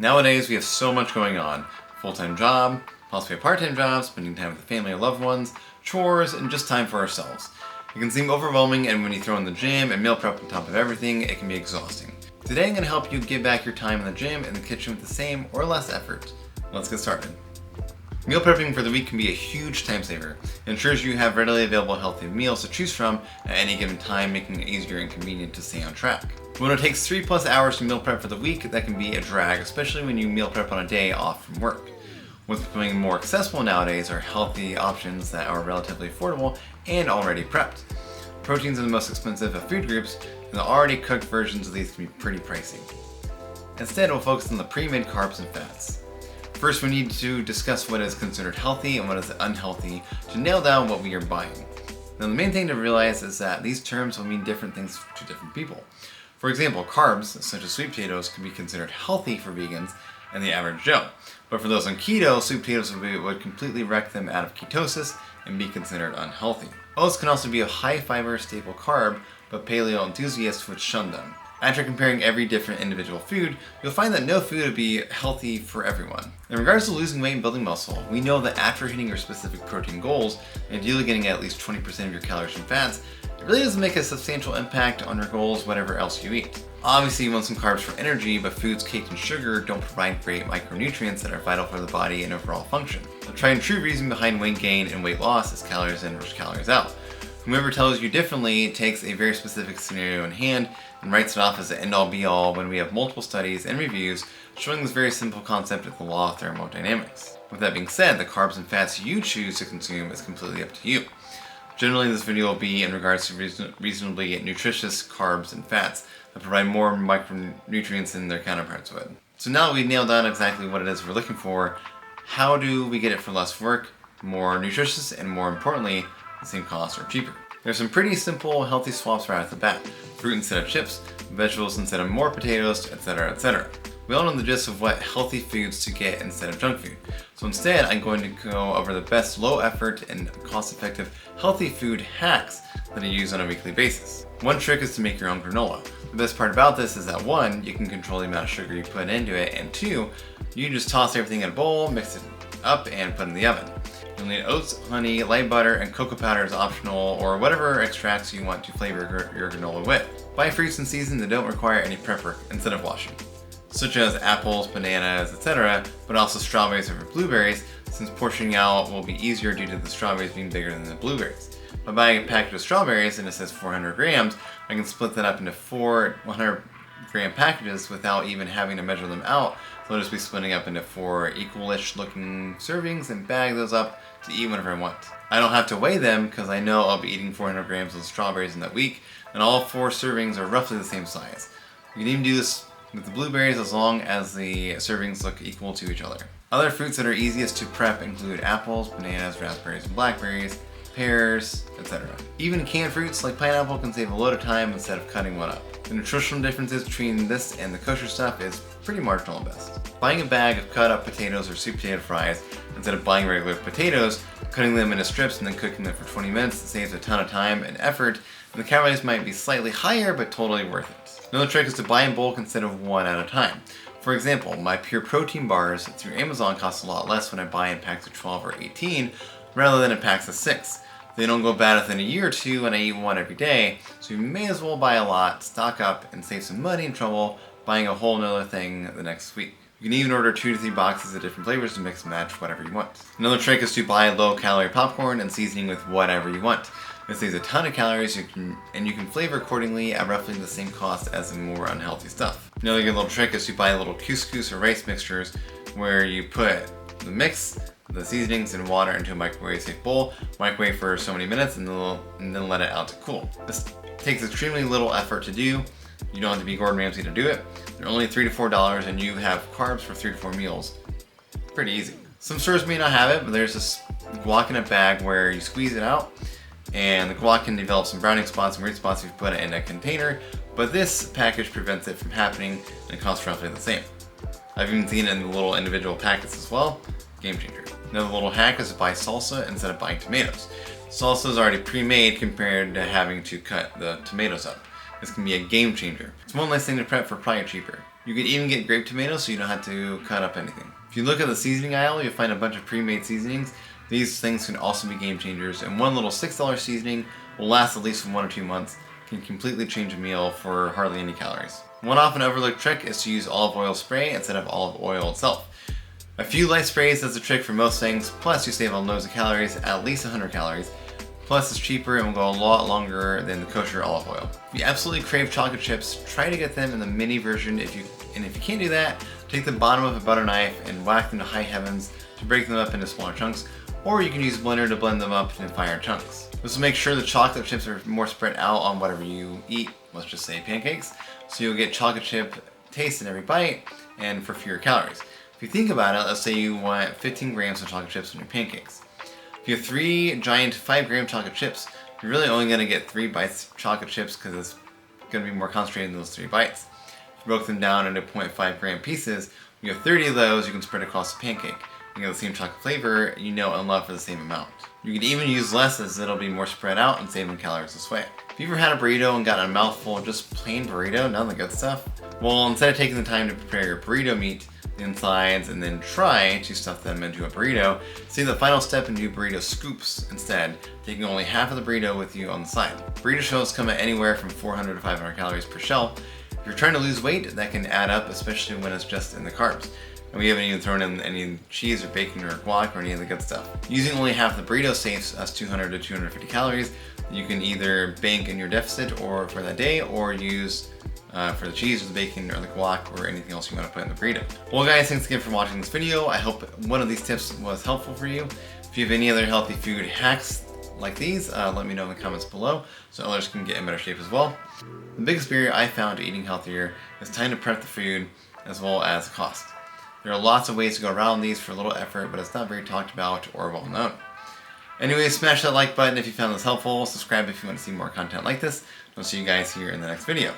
Nowadays, we have so much going on. Full-time job, possibly a part-time job, spending time with the family or loved ones, chores, and just time for ourselves. It can seem overwhelming, and when you throw in the gym and meal prep on top of everything, it can be exhausting. Today I'm going to help you give back your time in the gym and the kitchen with the same or less effort. Let's get started. Meal prepping for the week can be a huge time saver. It ensures you have readily available healthy meals to choose from at any given time, making it easier and convenient to stay on track. When it takes 3+ hours to meal prep for the week, that can be a drag, especially when you meal prep on a day off from work. What's becoming more accessible nowadays are healthy options that are relatively affordable and already prepped. Proteins are the most expensive of food groups, and the already cooked versions of these can be pretty pricey. Instead, we'll focus on the pre-made carbs and fats. First, we need to discuss what is considered healthy and what is unhealthy to nail down what we are buying. Now, the main thing to realize is that these terms will mean different things to different people. For example, carbs, such as sweet potatoes, can be considered healthy for vegans and the average Joe. But for those on keto, sweet potatoes would completely wreck them out of ketosis and be considered unhealthy. Oats can also be a high-fiber staple carb, but paleo enthusiasts would shun them. After comparing every different individual food, you'll find that no food would be healthy for everyone. In regards to losing weight and building muscle, we know that after hitting your specific protein goals, and ideally getting at least 20% of your calories from fats, it really doesn't make a substantial impact on your goals, whatever else you eat. Obviously, you want some carbs for energy, but foods caked in sugar don't provide great micronutrients that are vital for the body and overall function. The tried and true reason behind weight gain and weight loss is calories in versus calories out. Whomever tells you differently takes a very specific scenario in hand and writes it off as the end-all be-all when we have multiple studies and reviews showing this very simple concept of the law of thermodynamics. With that being said, the carbs and fats you choose to consume is completely up to you. Generally, this video will be in regards to reasonably nutritious carbs and fats that provide more micronutrients than their counterparts would. So now that we've nailed down exactly what it is we're looking for, how do we get it for less work, more nutritious, and more importantly, the same cost or cheaper? There's some pretty simple healthy swaps right off the bat. Fruit instead of chips, vegetables instead of more potatoes, etc., etc. We all know the gist of what healthy foods to get instead of junk food. So instead, I'm going to go over the best low effort and cost effective healthy food hacks that I use on a weekly basis. One trick is to make your own granola. The best part about this is that 1, you can control the amount of sugar you put into it, and 2, you can just toss everything in a bowl, mix it up, and put it in the oven. You'll need oats, honey, light butter, and cocoa powder is optional, or whatever extracts you want to flavor your granola with. Buy fruits in season that don't require any prep work instead of washing, such as apples, bananas, etc., but also strawberries over blueberries, since portioning out will be easier due to the strawberries being bigger than the blueberries. By buying a package of strawberries and it says 400 grams, I can split that up into 4 100-gram packages without even having to measure them out. So I'll just be splitting up into 4 equal-ish looking servings and bag those up to eat whenever I want. I don't have to weigh them because I know I'll be eating 400 grams of strawberries in that week, and all 4 servings are roughly the same size. You can even do this with the blueberries as long as the servings look equal to each other. Other fruits that are easiest to prep include apples, bananas, raspberries, and blackberries, pears, etc. Even canned fruits like pineapple can save a load of time instead of cutting one up. The nutritional differences between this and the kosher stuff is pretty marginal at best. Buying a bag of cut up potatoes or sweet potato fries instead of buying regular potatoes, cutting them into strips and then cooking them for 20 minutes saves a ton of time and effort, and the calories might be slightly higher but totally worth it. Another trick is to buy in bulk instead of one at a time. For example, my pure protein bars through Amazon cost a lot less when I buy in packs of 12 or 18 rather than in packs of 6. They don't go bad within a year or two and I eat one every day, so you may as well buy a lot, stock up, and save some money and trouble buying a whole nother thing the next week. You can even order 2 to 3 boxes of different flavors to mix and match whatever you want. Another trick is to buy low-calorie popcorn and seasoning with whatever you want. This saves a ton of calories you can flavor accordingly at roughly the same cost as the more unhealthy stuff. Another good little trick is to buy little couscous or rice mixtures where you put the mix, the seasonings, and water into a microwave-safe bowl, microwave for so many minutes, and then let it out to cool. This takes extremely little effort to do. You don't have to be Gordon Ramsay to do it. They're only $3 to $4 and you have carbs for 3 to 4 meals. Pretty easy. Some stores may not have it, but there's this guac in a bag where you squeeze it out and the guac can develop some browning spots and weird spots if you put it in a container, but this package prevents it from happening and it costs roughly the same. I've even seen it in the little individual packets as well. Game changer. Another little hack is to buy salsa instead of buying tomatoes. Salsa is already pre-made compared to having to cut the tomatoes up. This can be a game changer. It's one less thing to prep for probably cheaper. You could even get grape tomatoes so you don't have to cut up anything. If you look at the seasoning aisle, you'll find a bunch of pre-made seasonings. These things can also be game changers, and one little $6 seasoning will last at least 1 or 2 months, can completely change a meal for hardly any calories. One often overlooked trick is to use olive oil spray instead of olive oil itself. A few light sprays does the trick for most things, plus you save on loads of calories, at least 100 calories. Plus it's cheaper and will go a lot longer than the kosher olive oil. If you absolutely crave chocolate chips, try to get them in the mini version. If you can't do that, take the bottom of a butter knife and whack them to high heavens to break them up into smaller chunks, or you can use a blender to blend them up into finer chunks. This will make sure the chocolate chips are more spread out on whatever you eat, let's just say pancakes, so you'll get chocolate chip taste in every bite and for fewer calories. If you think about it, let's say you want 15 grams of chocolate chips in your pancakes. If you have 3 giant 5-gram chocolate chips, you're really only going to get 3 bites of chocolate chips because it's going to be more concentrated in those 3 bites. If you broke them down into 0.5-gram pieces, you have 30 of those you can spread across the pancake. You get the same chocolate flavor, you know, and love for the same amount. You can even use less as it'll be more spread out and saving calories this way. If you've ever had a burrito and gotten a mouthful of just plain burrito, none of the good stuff, well, instead of taking the time to prepare your burrito meat, the insides, and then try to stuff them into a burrito, save the final step and do burrito scoops instead, taking only half of the burrito with you on the side. Burrito shells come at anywhere from 400 to 500 calories per shell. If you're trying to lose weight, that can add up, especially when it's just in the carbs. And we haven't even thrown in any cheese or bacon or guac or any of the good stuff. Using only half the burrito saves us 200 to 250 calories. You can either bank in your deficit or for that day, or use for the cheese or the bacon or the guac or anything else you want to put in the burrito. Well guys, thanks again for watching this video. I hope one of these tips was helpful for you. If you have any other healthy food hacks like these, let me know in the comments below so others can get in better shape as well. The biggest barrier I found to eating healthier is time to prep the food as well as the cost. There are lots of ways to go around these for little effort, but it's not very talked about or well known. Anyway, smash that like button if you found this helpful, subscribe if you want to see more content like this, and I'll see you guys here in the next video.